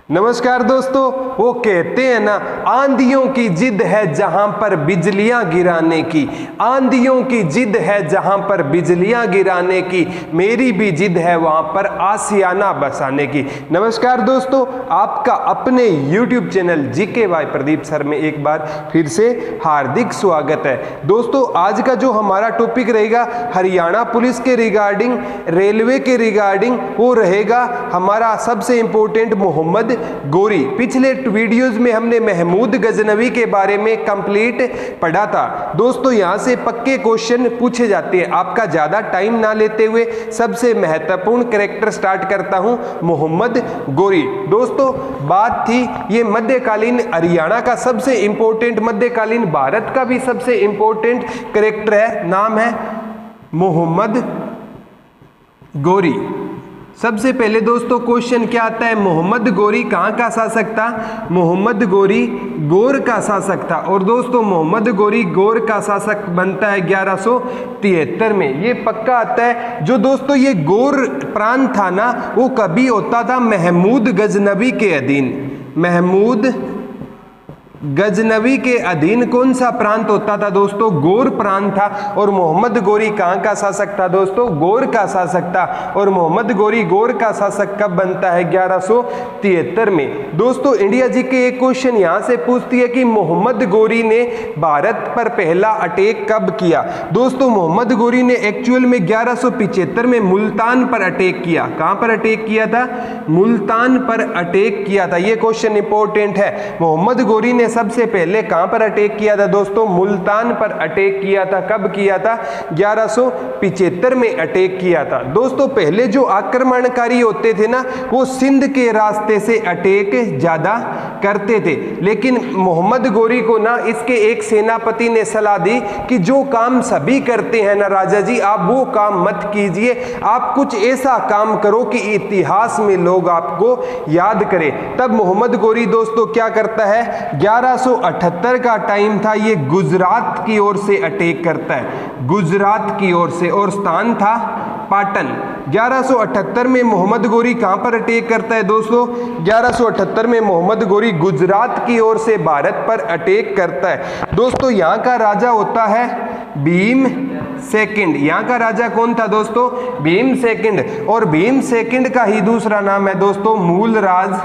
नमस्कार दोस्तों। वो कहते हैं ना, आंधियों की जिद है जहां पर बिजलियां गिराने की, आंधियों की जिद है जहां पर बिजलियां गिराने की, मेरी भी जिद है वहां पर आशियाना बसाने की। नमस्कार दोस्तों, आपका अपने YouTube channel GK by Pradeep sir में एक बार फिर से हार्दिक स्वागत है। दोस्तों, आज का जो हमारा टॉपिक रहेगा हरियाणा पुलिस के रिगार्डिंग, रेलवे के रिगार्डिंग, वो रहेगा हमारा सबसे इंपॉर्टेंट मोहम्मद गोरी। पिछले वीडियोस में हमने महमूद गजनवी के बारे में कंप्लीट पढ़ा था। दोस्तों, यहां से पक्के क्वेश्चन पूछे जाते हैं। आपका ज्यादा टाइम ना लेते हुए सबसे महत्वपूर्ण कैरेक्टर स्टार्ट करता हूं, मोहम्मद गोरी। दोस्तों, बात थी ये मध्यकालीन हरियाणा का सबसे इंपॉर्टेंट, मध्यकालीन भारत का भी सबसे इंपॉर्टेंट कैरेक्टर है, नाम है मोहम्मद गोरी। सबसे पहले दोस्तों क्वेश्चन क्या आता है, मोहम्मद गोरी कहाँ का शासक था? मोहम्मद गोरी गौर का शासक था। और दोस्तों, मोहम्मद गोरी गौर का शासक बनता है 1173 में, ये पक्का आता है। जो दोस्तों ये गौर प्रांत था ना, वो कभी होता था महमूद गजनवी के अधीन। महमूद गजनवी के अधीन कौन सा प्रांत होता था दोस्तों? गौर प्रांत था। और मोहम्मद गोरी कहाँ का शासक था दोस्तों? गौर का शासक था। और मोहम्मद गोरी गौर का शासक कब बनता है? 1173 में। दोस्तों, इंडिया जी के एक क्वेश्चन यहां से पूछती है कि मोहम्मद गोरी ने भारत पर पहला अटैक कब किया? दोस्तों, मोहम्मद गोरी ने एक्चुअल में 1175 में मुल्तान पर अटैक किया। कहां पर अटैक किया था? मुल्तान पर अटैक किया था। यह क्वेश्चन इंपॉर्टेंट है। मोहम्मद गोरी ने सबसे पहले कहां पर अटैक किया था दोस्तों? मुल्तान पर अटैक किया था। कब किया था? 1175 में अटैक किया था। दोस्तों, पहले जो आक्रमणकारी होते थे ना, वो सिंध के रास्ते से अटैक ज्यादा करते थे। लेकिन मोहम्मद गोरी को ना इसके एक सेनापति ने सलाह दी कि जो काम सभी करते हैं ना राजा जी, आप वो काम मत कीजिए, आप कुछ ऐसा काम करो कि इतिहास में लोग आपको याद करें। तब मोहम्मद गोरी दोस्तों क्या करता है? 1178 का टाइम था, ये गुजरात की ओर से अटैक करता है, गुजरात की ओर से, और स्थान था पाटन। 1178 में मोहम्मद गोरी कहां पर अटैक करता है दोस्तों? 1178 में मोहम्मद गोरी गुजरात की ओर से भारत पर अटैक करता है। दोस्तों, यहां का राजा होता है भीम सेकंड। यहां का राजा कौन था दोस्तों? भीम सेकंड। और भीम सेकंड का ही दूसरा नाम है दोस्तों मूलराज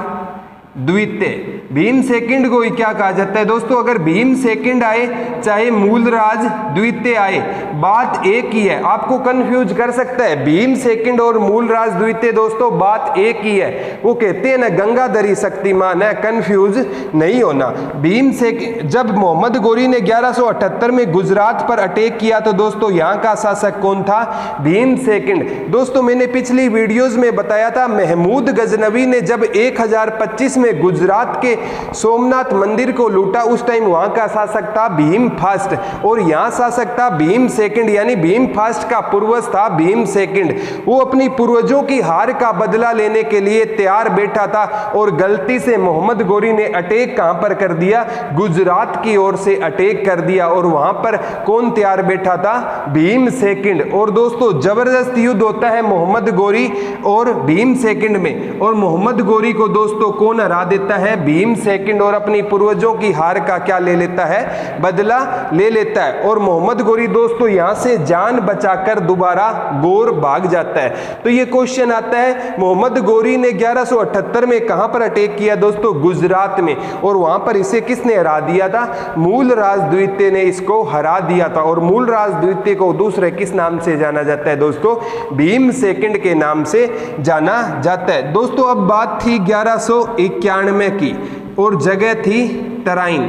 द्वितीय। भीम सेकंड को ही क्या कहा जाता है दोस्तों? अगर भीम सेकंड आए चाहे मूलराज द्वितीय आए, बात एक ही है। आपको कंफ्यूज कर सकता है भीम सेकंड और मूलराज द्वितीय, दोस्तों बात एक ही है। वो कहते हैं ना गंगाधरी शक्तिमान है, कंफ्यूज नहीं होना। भीम सेकंड, जब मोहम्मद गोरी ने 1178 में गुजरात पर अटैक किया तो दोस्तों यहाँ का शासक कौन था? भीम सेकंड। दोस्तों, मैंने पिछली वीडियोज में बताया था महमूद गजनवी ने जब 1025 में गुजरात के सोमनाथ मंदिर को लूटा, उस टाइम वहां का शासक था भीम फास्ट, और यहां शासक था भीम सेकंड। यानी भीम फास्ट का पूर्वज था भीम सेकंड। वो अपनी पूर्वजों की हार का बदला लेने के लिए तैयार बैठा था, और गलती से मोहम्मद गोरी ने अटैक कहां पर कर दिया? गुजरात की ओर से अटैक कर दिया। और वहां पर कौन तैयार बैठा था? भीम सेकंड। और दोस्तों, जबरदस्त युद्ध होता है मोहम्मद गोरी और भीम सेकंड में, और मोहम्मद गोरी को दोस्तों कौन हरा देता है? भीम सेकंड। और अपनी पूर्वजों की हार का क्या ले लेता है? बदला ले लेता है। और मोहम्मद गोरी दोस्तों यहां से जान बचाकर दोबारा गौर भाग जाता है। तो ये क्वेश्चन आता है, मोहम्मद गोरी ने 1178 में कहां पर अटैक किया दोस्तों? गुजरात में। और वहां पर इसे किसने हरा दिया था? मूलराज द्वितीय ने इसको हरा दिया था। और मूलराज द्वितीय को दूसरे किस नाम से जाना जाता है दोस्तों? भीम सेकंड के नाम से जाना जाता है। दोस्तों, अब बात थी 1191 की, और जगह थी तराइन।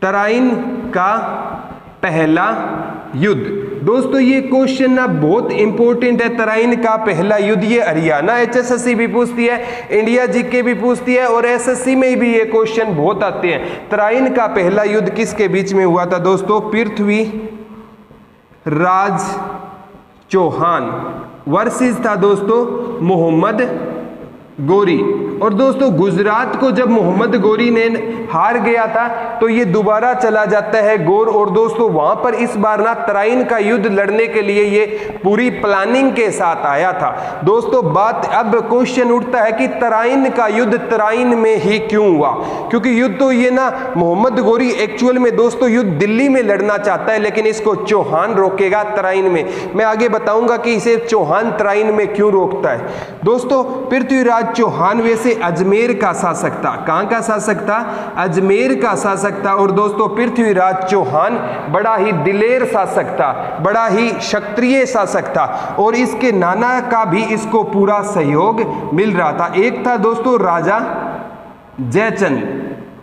तराइन का पहला युद्ध। दोस्तों, ये क्वेश्चन ना बहुत इंपॉर्टेंट है। तराइन का पहला युद्ध, ये हरियाणा HSSC भी पूछती है, इंडिया जीके भी पूछती है, और SSC में भी ये क्वेश्चन बहुत आते हैं। तराइन का पहला युद्ध किसके बीच में हुआ था दोस्तों? पृथ्वी राज चौहान वर्सेस था दोस्तों मोहम्मद गोरी। और दोस्तों गुजरात को जब मोहम्मद गोरी ने हार गया था तो ये दोबारा चला जाता है गौर, और दोस्तों वहां पर इस बार ना तराइन का युद्ध लड़ने के लिए ये पूरी प्लानिंग के साथ आया था। दोस्तों बात अब क्वेश्चन उठता है कि तराइन का युद्ध तराइन में ही क्यों हुआ, क्योंकि युद्ध तो ये ना मोहम्मद गोरी एक्चुअल में दोस्तों युद्ध दिल्ली में लड़ना चाहता है, लेकिन इसको चौहान रोकेगा तराइन में। मैं आगे बताऊंगा कि इसे चौहान तराइन में क्यों रोकता है। दोस्तों पृथ्वीराज चौहान वैसे अजमेर का शासक था। कहां का शासक था? अजमेर का शासक था। और दोस्तों पृथ्वीराज चौहान बड़ा ही दिलेर शासक था, बड़ा ही क्षत्रिय शासक था, और इसके नाना का भी इसको पूरा सहयोग मिल रहा था। एक था दोस्तों राजा जयचंद,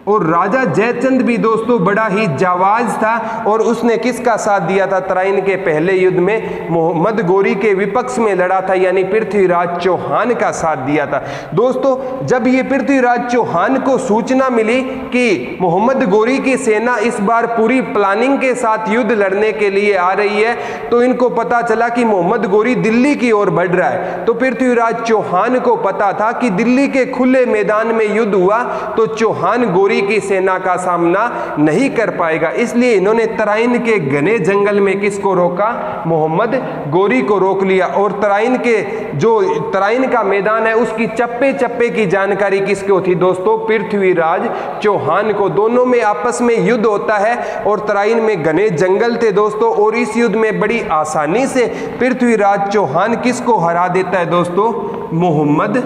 और राजा जयचंद भी दोस्तों बड़ा ही जाबाज था, और उसने किसका साथ दिया था? तराइन के पहले युद्ध में मोहम्मद गोरी के विपक्ष में लड़ा था, यानी पृथ्वीराज चौहान का साथ दिया था। दोस्तों जब ये पृथ्वीराज चौहान को सूचना मिली कि मोहम्मद गोरी की सेना इस बार पूरी प्लानिंग के साथ युद्ध लड़ने के लिए आ रही है, तो इनको पता चला कि मोहम्मद गोरी दिल्ली की ओर बढ़ रहा है। तो पृथ्वीराज चौहान को पता था कि दिल्ली के खुले मैदान में युद्ध हुआ तो चौहान गोरी की सेना का सामना नहीं कर पाएगा, इसलिए इन्होंने तराइन के घने जंगल में किसको रोका? मोहम्मद गोरी को रोक लिया। और तराइन के जो तराइन का मैदान है उसकी चप्पे चप्पे की जानकारी किसको थी? दोस्तों पृथ्वीराज चौहान को। दोनों में आपस में युद्ध होता है और तराइन में घने जंगल थे दोस्तों, और इस युद्ध में बड़ी आसानी से पृथ्वीराज चौहान किसको हरा देता है दोस्तों? मोहम्मद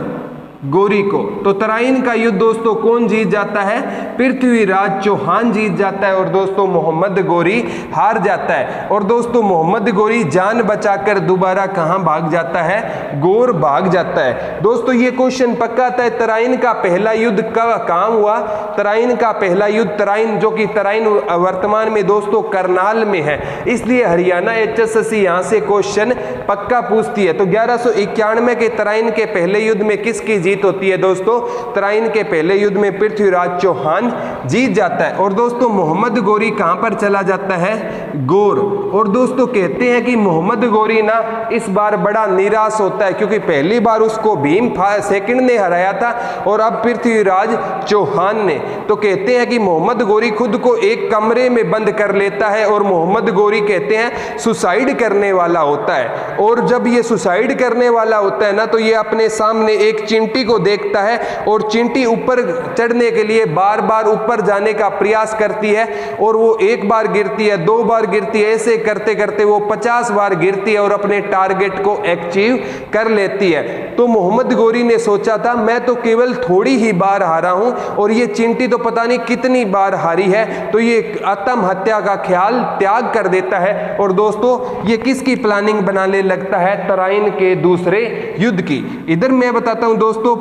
गोरी को। तो तराइन का युद्ध दोस्तों कौन जीत जाता है? पृथ्वीराज चौहान जीत जाता है, और दोस्तों मोहम्मद गोरी हार जाता है। और दोस्तों मोहम्मद गोरी जान बचाकर दोबारा कहां भाग जाता है? गौर भाग जाता है। दोस्तों ये क्वेश्चन पक्का आता है तराइन का पहला युद्ध कहां हुआ? तराइन का पहला युद्ध तराइन, जो कि तराइन वर्तमान में दोस्तों करनाल में है, इसलिए हरियाणा HSSC यहां से क्वेश्चन पक्का पूछती है। तो 1191 के तराइन के पहले युद्ध में किसकी जीत होती है दोस्तों? तराइन के पहले युद्ध में पृथ्वीराज चौहान जीत जाता है। और दोस्तों मोहम्मद गोरी कहां पर चला जाता है? गौर। और दोस्तों कहते हैं कि मोहम्मद गोरी ना इस बार बड़ा निराश होता है, क्योंकि पहली बार उसको भीम सेकंड ने हराया था और अब पृथ्वीराज चौहान ने। तो कहते हैं कि मोहम्मद गोरी खुद को एक कमरे में बंद कर लेता है, और मोहम्मद गोरी कहते हैं सुसाइड करने वाला होता है। और जब ये सुसाइड करने वाला होता है ना, तो ये अपने सामने एक चिंटी को देखता है, और चींटी ऊपर चढ़ने के लिए बार बार ऊपर जाने का प्रयास करती है, और वो एक बार गिरती है, 2 बार गिरती है, ऐसे करते करते वो 50 बार गिरती है और अपने टारगेट को अचीव कर लेती है। तो मोहम्मद गोरी ने सोचा था मैं तो केवल थोड़ी ही बार हारा हूं, और ये चींटी तो पता नहीं कितनी बार हारी है, तो ये आत्महत्या का ख्याल त्याग कर देता है। और दोस्तों ये किसकी प्लानिंग बनाने लगता है? तराइन के दूसरे युद्ध की। इधर मैं बताता हूं दोस्तों,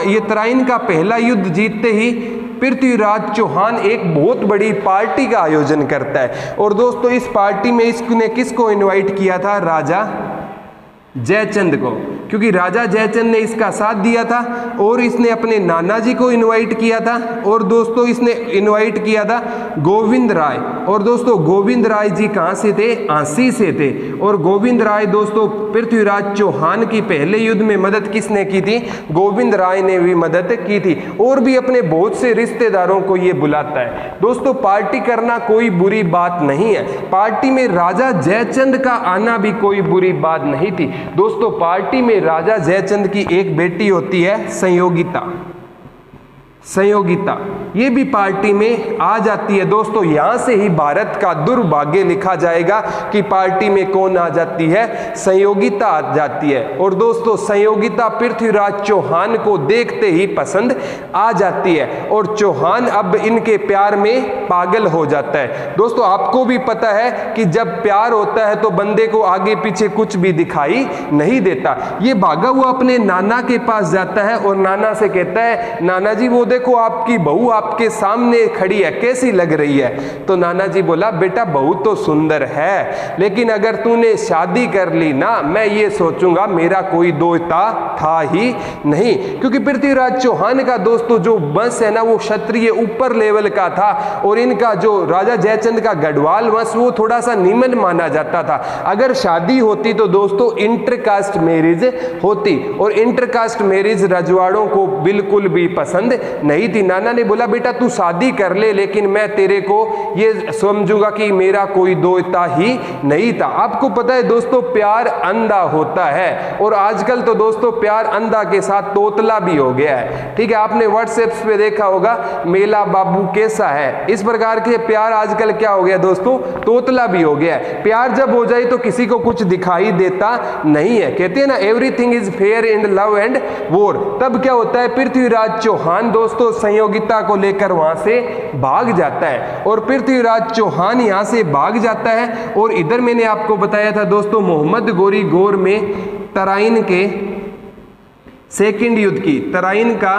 ये तराइन का पहला युद्ध जीतते ही पृथ्वीराज चौहान एक बहुत बड़ी पार्टी का आयोजन करता है। और दोस्तों इस पार्टी में इसने किसको इनवाइट किया था? राजा जयचंद को, क्योंकि राजा जयचंद ने इसका साथ दिया था, और इसने अपने नाना जी को इनवाइट किया था, और दोस्तों इसने इनवाइट किया था गोविंद राय। और दोस्तों गोविंद राय जी कहां से थे? आंसी से थे। और गोविंद राय दोस्तों पृथ्वीराज चौहान की पहले युद्ध में मदद किसने की थी? गोविंद राय ने भी मदद की थी। और भी अपने बहुत से रिश्तेदारों को ये बुलाता है। दोस्तों पार्टी करना कोई बुरी बात नहीं है, पार्टी में राजा जयचंद का आना भी कोई बुरी बात नहीं थी। दोस्तों पार्टी में राजा जयचंद की एक बेटी होती है संयोगिता। संयोगिता ये भी पार्टी में आ जाती है। दोस्तों यहां से ही भारत का दुर्भाग्य लिखा जाएगा कि पार्टी में कौन आ जाती है? संयोगिता आ जाती है। और दोस्तों संयोगिता पृथ्वीराज चौहान को देखते ही पसंद आ जाती है, और चौहान अब इनके प्यार में पागल हो जाता है। दोस्तों आपको भी पता है कि जब प्यार होता है तो बंदे को आगे पीछे कुछ भी दिखाई नहीं देता। ये भागा हुआ अपने नाना के पास जाता है और नाना से कहता है नाना जी वो देखो आपकी बहू आपके सामने खड़ी है, कैसी लग रही है? तो नाना जी बोला, बेटा बहू तो सुंदर है, लेकिन अगर तूने शादी कर ली ना, मैं ये सोचूंगा मेरा कोई दोता था ही नहीं। क्योंकि पृथ्वीराज चौहान का दोस्तों जो वंश है ना, वो क्षत्रिय ऊपर लेवल का था, और इनका जो राजा जयचंद का गढ़वाल वंश वो थोड़ा सा निम्न माना जाता था। अगर शादी होती तो दोस्तों इंटरकास्ट मैरिज होती, और इंटरकास्ट मैरिज रजवाड़ों को बिल्कुल भी पसंद नहीं थी। नाना ने बोला, बेटा तू शादी कर ले, लेकिन मैं तेरे को ये समझूंगा कि मेरा कोई दोता ही नहीं था। आपको पता है दोस्तों, प्यार अंधा होता है, और आजकल तो दोस्तों प्यार अंधा के साथ तोतला भी हो गया है। ठीक है, आपने व्हाट्सएप पे देखा होगा, मेला बाबू कैसा है, इस प्रकार के प्यार आजकल क्या हो गया दोस्तों, तोतला भी हो गया है। प्यार जब हो जाए तो किसी को कुछ दिखाई देता नहीं है। कहते हैं ना, everything is fair in love and war. तब क्या होता है, पृथ्वीराज चौहान दोस्तों संयोगिता को लेकर वहां से भाग जाता है, और पृथ्वीराज चौहान यहां से भाग जाता है। और इधर मैंने आपको बताया था दोस्तों, मोहम्मद गोरी गौर में तराइन के सेकंड युद्ध की, तराइन का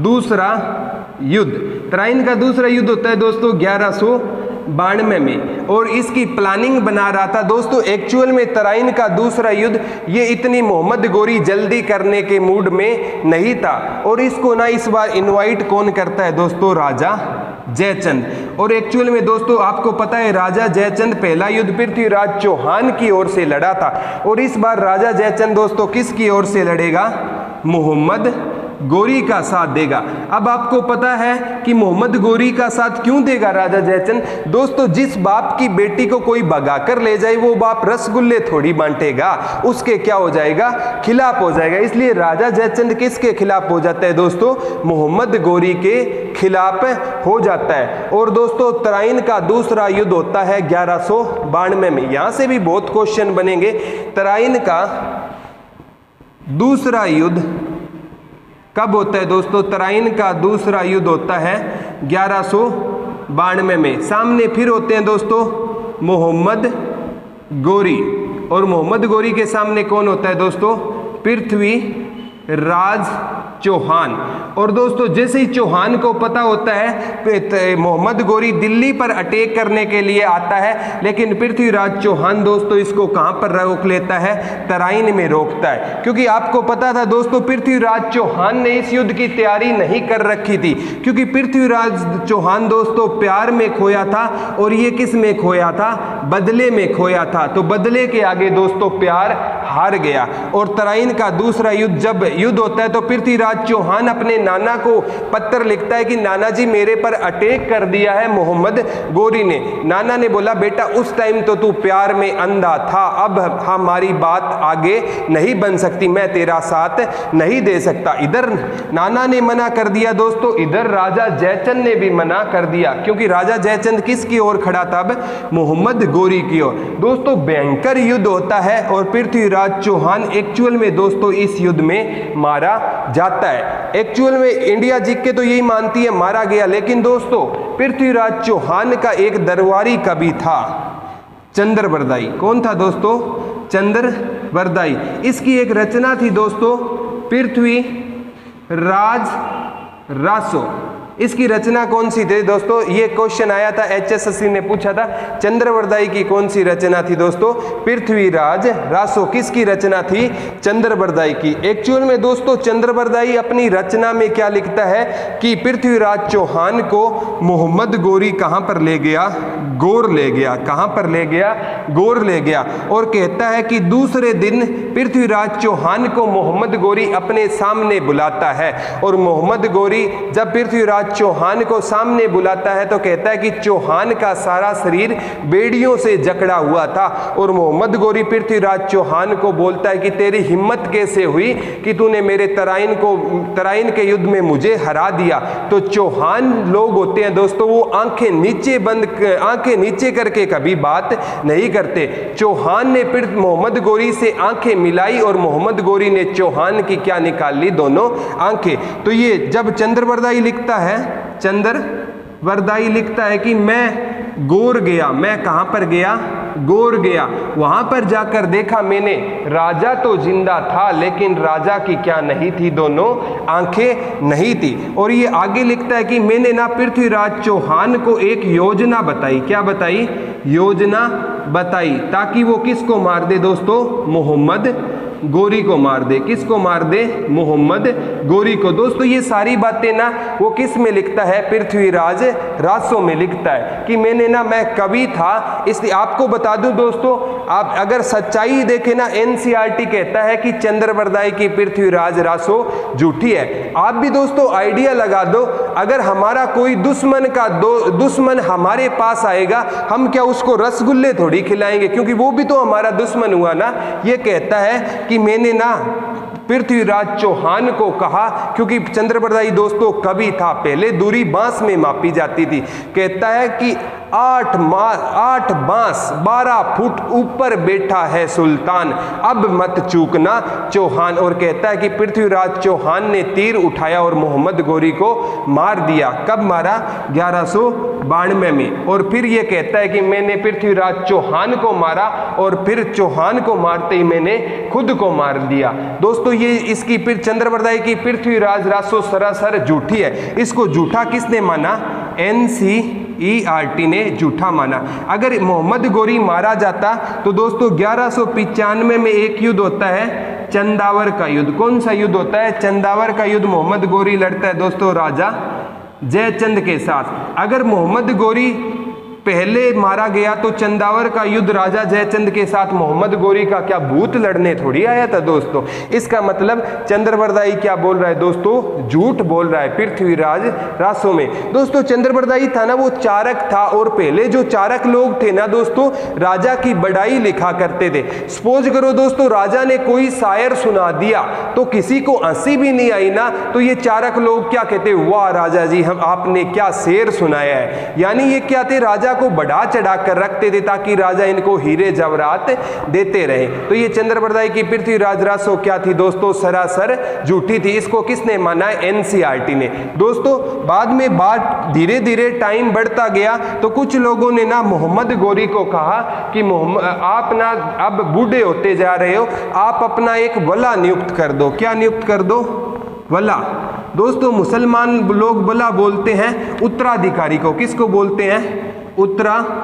दूसरा युद्ध, तराइन का दूसरा युद्ध होता है दोस्तों 1192 में, और इसकी प्लानिंग बना रहा था दोस्तों। एक्चुअल में तराइन का दूसरा युद्ध ये इतनी मोहम्मद गोरी जल्दी करने के मूड में नहीं था, और इसको ना इस बार इनवाइट कौन करता है दोस्तों, राजा जयचंद। और एक्चुअल में दोस्तों आपको पता है, राजा जयचंद पहला युद्ध पृथ्वीराज चौहान की ओर से लड़ा था, और इस बार राजा जयचंद दोस्तों किसकी ओर से लड़ेगा, मोहम्मद गोरी का साथ देगा। अब आपको पता है कि मोहम्मद गोरी का साथ क्यों देगा राजा जयचंद? दोस्तों जिस बाप की बेटी को कोई भगा कर ले जाए, वो बाप रसगुल्ले थोड़ी बांटेगा, उसके क्या हो जाएगा, खिलाफ हो जाएगा। इसलिए राजा जयचंद किसके खिलाफ हो जाता है दोस्तों, मोहम्मद गोरी के खिलाफ हो जाता है। और दोस्तों तराइन का दूसरा युद्ध होता है 1192 में। यहां से भी बहुत क्वेश्चन बनेंगे। तराइन का दूसरा युद्ध कब होता है दोस्तों, तराइन का दूसरा युद्ध होता है 1192 में। सामने फिर होते हैं दोस्तों मोहम्मद गोरी, और मोहम्मद गोरी के सामने कौन होता है दोस्तों, पृथ्वीराज चौहान। और दोस्तों जैसे ही चौहान को पता होता है मोहम्मद गोरी दिल्ली पर अटैक करने के लिए आता है, लेकिन पृथ्वीराज चौहान दोस्तों इसको कहां पर रोक लेता है, तराइन में रोकता है। क्योंकि आपको पता था दोस्तों, पृथ्वीराज चौहान ने इस युद्ध की तैयारी नहीं कर रखी थी, क्योंकि पृथ्वीराज चौहान दोस्तों प्यार में खोया था, और ये किस में खोया था, बदले में खोया था। तो बदले के आगे दोस्तों प्यार हार गया। और तराइन का दूसरा युद्ध जब युद्ध होता है, तो पृथ्वीराज चौहान अपने नाना को पत्र लिखता है कि नाना जी मेरे पर अटैक कर दिया है मोहम्मद गोरी ने। नाना ने बोला, बेटा उस टाइम तो तू प्यार में अंधा था, अब हमारी बात आगे नहीं बन सकती, मैं तेरा साथ नहीं दे सकता। इधर नाना ने मना कर दिया दोस्तों, इधर राजा जयचंद ने भी मना कर दिया, क्योंकि राजा जयचंद किसकी ओर खड़ा था, अब मोहम्मद गोरी की ओर। दोस्तों भयंकर युद्ध होता है, और पृथ्वीराज चौहान एक्चुअल में दोस्तों इस युद्ध में मारा जाता है। एक्चुअल में इंडिया जीत के तो यही मानती है मारा गया, लेकिन दोस्तों पृथ्वीराज चौहान का एक दरबारी कवि था, चंद्रबरदाई। कौन था दोस्तों, चंद्रबरदाई। इसकी एक रचना थी दोस्तों, पृथ्वीराज रासो। इसकी रचना कौन सी थी दोस्तों, ये क्वेश्चन आया था, HSSC ने पूछा था, चंद्रबरदाई की कौन सी रचना थी दोस्तों, पृथ्वीराज रासो। किसकी रचना थी, चंद्रबरदाई की। एक्चुअल में दोस्तों चंद्रबरदाई अपनी रचना में क्या लिखता है कि पृथ्वीराज चौहान को मोहम्मद गोरी कहां पर ले गया, गौर ले गया। कहां पर ले गया, गौर ले गया। और कहता है कि दूसरे दिन पृथ्वीराज चौहान को मोहम्मद गोरी अपने सामने बुलाता है, और मोहम्मद गोरी जब पृथ्वीराज चौहान को सामने बुलाता है तो कहता है कि चौहान का सारा शरीर बेड़ियों से जकड़ा हुआ था, और मोहम्मद गोरी पृथ्वीराज चौहान को बोलता है कि तेरी हिम्मत कैसे हुई कि तूने मेरे तराइन के युद्ध में मुझे हरा दिया। तो चौहान लोग होते हैं दोस्तों, वो आंखें नीचे करके कभी बात नहीं करते। चौहान ने मोहम्मद गोरी से आंखें मिलाई, और मोहम्मद गोरी ने चौहान की क्या निकाल ली, दोनों आंखें। तो ये जब चंद्रबरदाई लिखता है, चंद्रबरदाई लिखता है कि मैं गौर गया, मैं कहां पर गया, गौर गया, वहां पर जाकर देखा मैंने राजा तो जिंदा था लेकिन राजा की क्या नहीं थी, दोनों आंखें नहीं थी। और ये आगे लिखता है कि मैंने ना पृथ्वीराज चौहान को एक योजना बताई, क्या बताई, योजना बताई, ताकि वो किसको मार दे दोस्तों, मोहम्मद गोरी को मार दे, किसको मार दे, मोहम्मद गोरी को। दोस्तों ये सारी बातें ना वो किस में लिखता है, पृथ्वीराज रासो में लिखता है कि मैंने ना, मैं कवि था, इसलिए आपको बता दूं दोस्तों, आप अगर सच्चाई देखें ना, एनसीईआरटी कहता है कि चंद्रवरदाई की पृथ्वीराज रासो झूठी है। आप भी दोस्तों आइडिया लगा दो, अगर हमारा कोई दुश्मन हमारे पास आएगा, हम क्या उसको रसगुल्ले थोड़ी खिलाएंगे, क्योंकि वो भी तो हमारा दुश्मन हुआ ना। ये कहता है कि मैंने ना पृथ्वीराज चौहान को कहा, क्योंकि चंद्रवरदाई दोस्तों कवि था, पहले दूरी बांस में मापी जाती थी। कहता है कि 8 बांस 12 फुट ऊपर बैठा है सुल्तान, अब मत चूकना चौहान। और कहता है कि पृथ्वीराज चौहान ने तीर उठाया और मोहम्मद गोरी को मार दिया। कब मारा, 1192 में। और फिर ये कहता है कि मैंने पृथ्वीराज चौहान को मारा और फिर चौहान को मारते ही मैंने खुद को मार दिया। दोस्तों ये इसकी फिर चंद्रवरदाई की पृथ्वीराज रासो सरासर झूठी है। इसको झूठा किसने माना, एनसीईआरटी ने झूठा माना। अगर मोहम्मद गोरी मारा जाता तो दोस्तों 1195 में एक युद्ध होता है, चंदावर का युद्ध। कौन सा युद्ध होता है, चंदावर का युद्ध। मोहम्मद गोरी लड़ता है दोस्तों राजा जयचंद के साथ। अगर मोहम्मद गोरी पहले मारा गया तो चंदावर का युद्ध राजा जयचंद के साथ मोहम्मद गोरी का क्या भूत लड़ने थोड़ी आया था दोस्तों। इसका मतलब चंद्रवरदाई क्या बोल रहा है दोस्तों, झूठ बोल रहा है पृथ्वीराज रासो में। दोस्तों चंद्रवरदाई था ना वो चारक था, और पहले जो चारक लोग थे ना दोस्तों राजा की बड़ाई लिखा करते थे। सपोज करो दोस्तों राजा ने कोई शायर सुना दिया तो किसी को हंसी भी नहीं आई ना, तो ये चारक लोग क्या कहते, वाह राजा जी हम आपने क्या शेर सुनाया है। यानी ये क्या थे, राजा को बढ़ा चढ़ा कर रखते थे ताकि राजा इनको हीरे जवाहरात देते रहे। तो ये चंद्रवरदाई की पृथ्वीराज रासो क्या थी दोस्तों, सरासर झूठी थी। इसको किसने माना है, एनसीईआरटी ने। दोस्तों बाद में बात धीरे धीरे टाइम बढ़ता गया तो कुछ लोगों ने ना मोहम्मद गोरी को कहा कि आप ना अब बूढ़े होते जा रहे हो, आप अपना एक वला नियुक्त कर दो। क्या नियुक्त कर दो, वला। दोस्तों मुसलमान लोग वला बोलते हैं उत्तराधिकारी को, किसको बोलते हैं, उत्तराधिकारी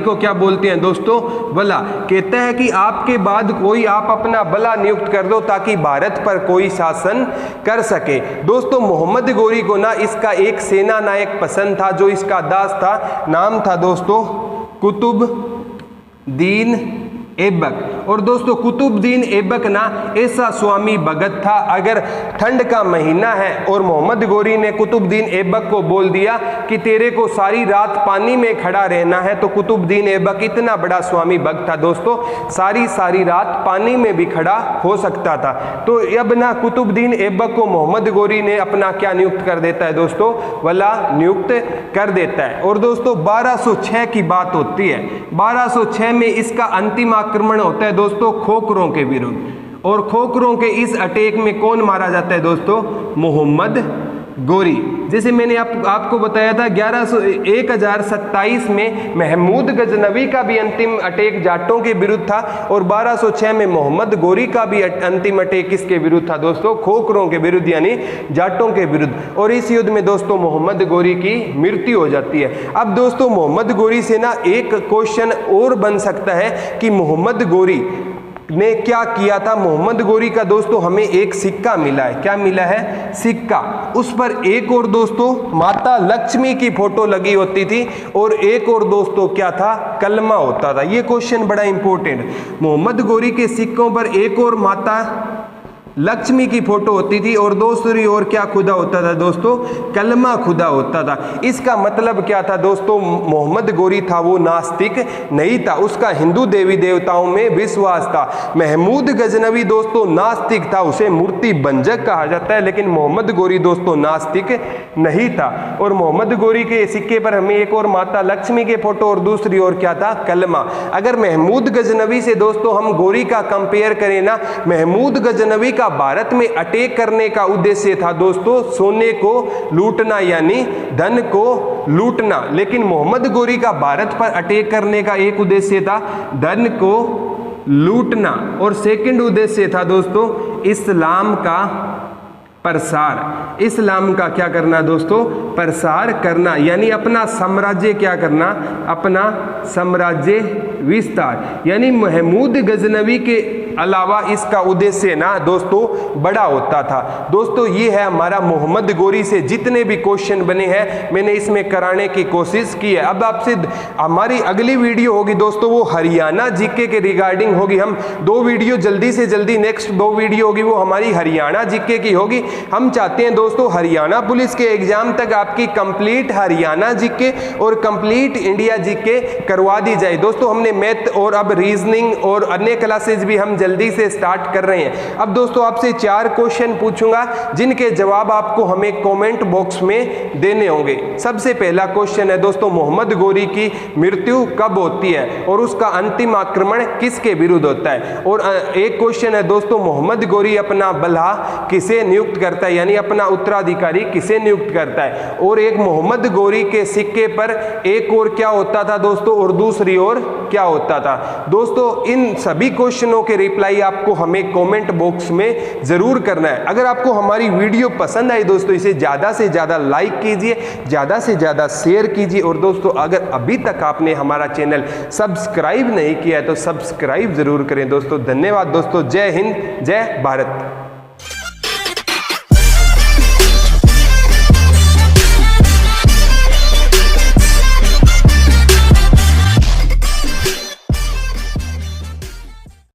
को क्या बोलते हैं दोस्तों, वला। कहता है कि आपके बाद कोई आप अपना वला नियुक्त कर दो ताकि भारत पर कोई शासन कर सके। दोस्तों मोहम्मद गोरी को ना इसका एक सेना नायक पसंद था जो इसका दास था, नाम था दोस्तों कुतुबुद्दीन ऐबक। और दोस्तों कुतुबुद्दीन ऐबक ना ऐसा स्वामी भगत था, अगर ठंड का महीना है और मोहम्मद गोरी ने कुतुबुद्दीन ऐबक को बोल दिया कि तेरे को सारी रात पानी में खड़ा रहना है, तो कुतुबुद्दीन ऐबक इतना बड़ा स्वामी भक्त था दोस्तों, सारी रात पानी में भी खड़ा हो सकता था। तो अब ना कुतुबुद्दीन ऐबक को मोहम्मद गोरी ने अपना क्या नियुक्त कर देता है दोस्तों, वला नियुक्त कर देता है। और दोस्तों 1206 की बात होती है, 1206 में इसका अंतिम आक्रमण होता है दोस्तों खोखरों के विरुद्ध। और खोखरों के इस अटैक में कौन मारा जाता है दोस्तों, मोहम्मद गोरी। जैसे मैंने आपको बताया था 1027 में महमूद गजनवी का भी अंतिम अटैक जाटों के विरुद्ध था, और 1206 में मोहम्मद गोरी का भी अंतिम अटैक किसके विरुद्ध था दोस्तों, खोखरों के विरुद्ध यानी जाटों के विरुद्ध। और इस युद्ध में दोस्तों मोहम्मद गोरी की मृत्यु हो जाती है। अब दोस्तों मोहम्मद गोरी से ना एक क्वेश्चन और बन सकता है कि मोहम्मद गोरी ने क्या किया था। मोहम्मद गोरी का दोस्तों हमें एक सिक्का मिला है, क्या मिला है, सिक्का। उस पर एक और दोस्तों माता लक्ष्मी की फोटो लगी होती थी, और एक और दोस्तों क्या था, कलमा होता था। ये क्वेश्चन बड़ा इंपॉर्टेंट। मोहम्मद गोरी के सिक्कों पर एक और माता लक्ष्मी की फोटो होती थी और दूसरी ओर क्या खुदा होता था दोस्तों, कलमा खुदा होता था। इसका मतलब क्या था दोस्तों, मोहम्मद गोरी था वो नास्तिक नहीं था, उसका हिंदू देवी देवताओं में विश्वास था। महमूद गजनवी दोस्तों नास्तिक था, उसे मूर्ति भंजक कहा जाता है, लेकिन मोहम्मद गोरी दोस्तों नास्तिक नहीं था। और मोहम्मद गोरी के सिक्के पर हमें एक और माता लक्ष्मी के फोटो और दूसरी ओर क्या था, कलमा। अगर महमूद गजनवी से दोस्तों हम गोरी का कंपेयर करें ना, महमूद गजनवी का का भारत में अटैक करने का उद्देश्य था दोस्तों सोने को लूटना यानी धन को लूटना, लेकिन मोहम्मद गोरी का भारत पर अटैक करने का एक उद्देश्य था धन को लूटना, और सेकंड उद्देश्य था दोस्तों इस्लाम का प्रसार। इस्लाम का क्या करना दोस्तों? प्रसार करना, यानी अपना साम्राज्य क्या करना? अपना साम्राज्य विस्तार। यानी महमूद गजनवी के अलावा इसका उद्देश्य ना दोस्तों बड़ा होता था। दोस्तों ये है हमारा मोहम्मद गोरी से जितने भी क्वेश्चन बने हैं मैंने इसमें कराने की कोशिश की है। अब आपसे हमारी अगली वीडियो होगी दोस्तों वो हरियाणा जीके के रिगार्डिंग होगी। हम 2 वीडियो जल्दी से जल्दी नेक्स्ट 2 वीडियो होगी वो हमारी हरियाणा जीके की होगी। हम चाहते हैं दोस्तों हरियाणा पुलिस के एग्जाम तक आपकी कंप्लीट हरियाणा जीके और कंप्लीट इंडिया जीके करवा दी जाए। दोस्तों हमने मैथ और अब रीजनिंग और अन्य क्लासेज भी हम जल्दी से स्टार्ट कर रहे हैं। अब दोस्तों आपसे 4 क्वेश्चन पूछूंगा जिनके जवाब आपको हमें कमेंट बॉक्स में देने होंगे। सबसे पहला क्वेश्चन है दोस्तों मोहम्मद गोरी की मृत्यु कब होती है और उसका अंतिम आक्रमण किसके विरुद्ध होता है। और एक क्वेश्चन है दोस्तों मोहम्मद गोरी अपना बल्हा किसे नियुक्त करता है, यानी अपना उत्तराधिकारी किसे नियुक्त करता है। और एक मोहम्मद गोरी के सिक्के पर एक और क्या होता था दोस्तों और दूसरी ओर क्या होता था। दोस्तों इन सभी क्वेश्चनों के रिप्लाई आपको हमें कमेंट बॉक्स में जरूर करना है। अगर आपको हमारी वीडियो पसंद आई दोस्तों इसे ज्यादा से ज्यादा लाइक कीजिए, ज्यादा से ज्यादा शेयर कीजिए। और दोस्तों अगर अभी तक आपने हमारा चैनल सब्सक्राइब नहीं किया है तो सब्सक्राइब जरूर करें दोस्तों। धन्यवाद दोस्तों। जय हिंद, जय भारत।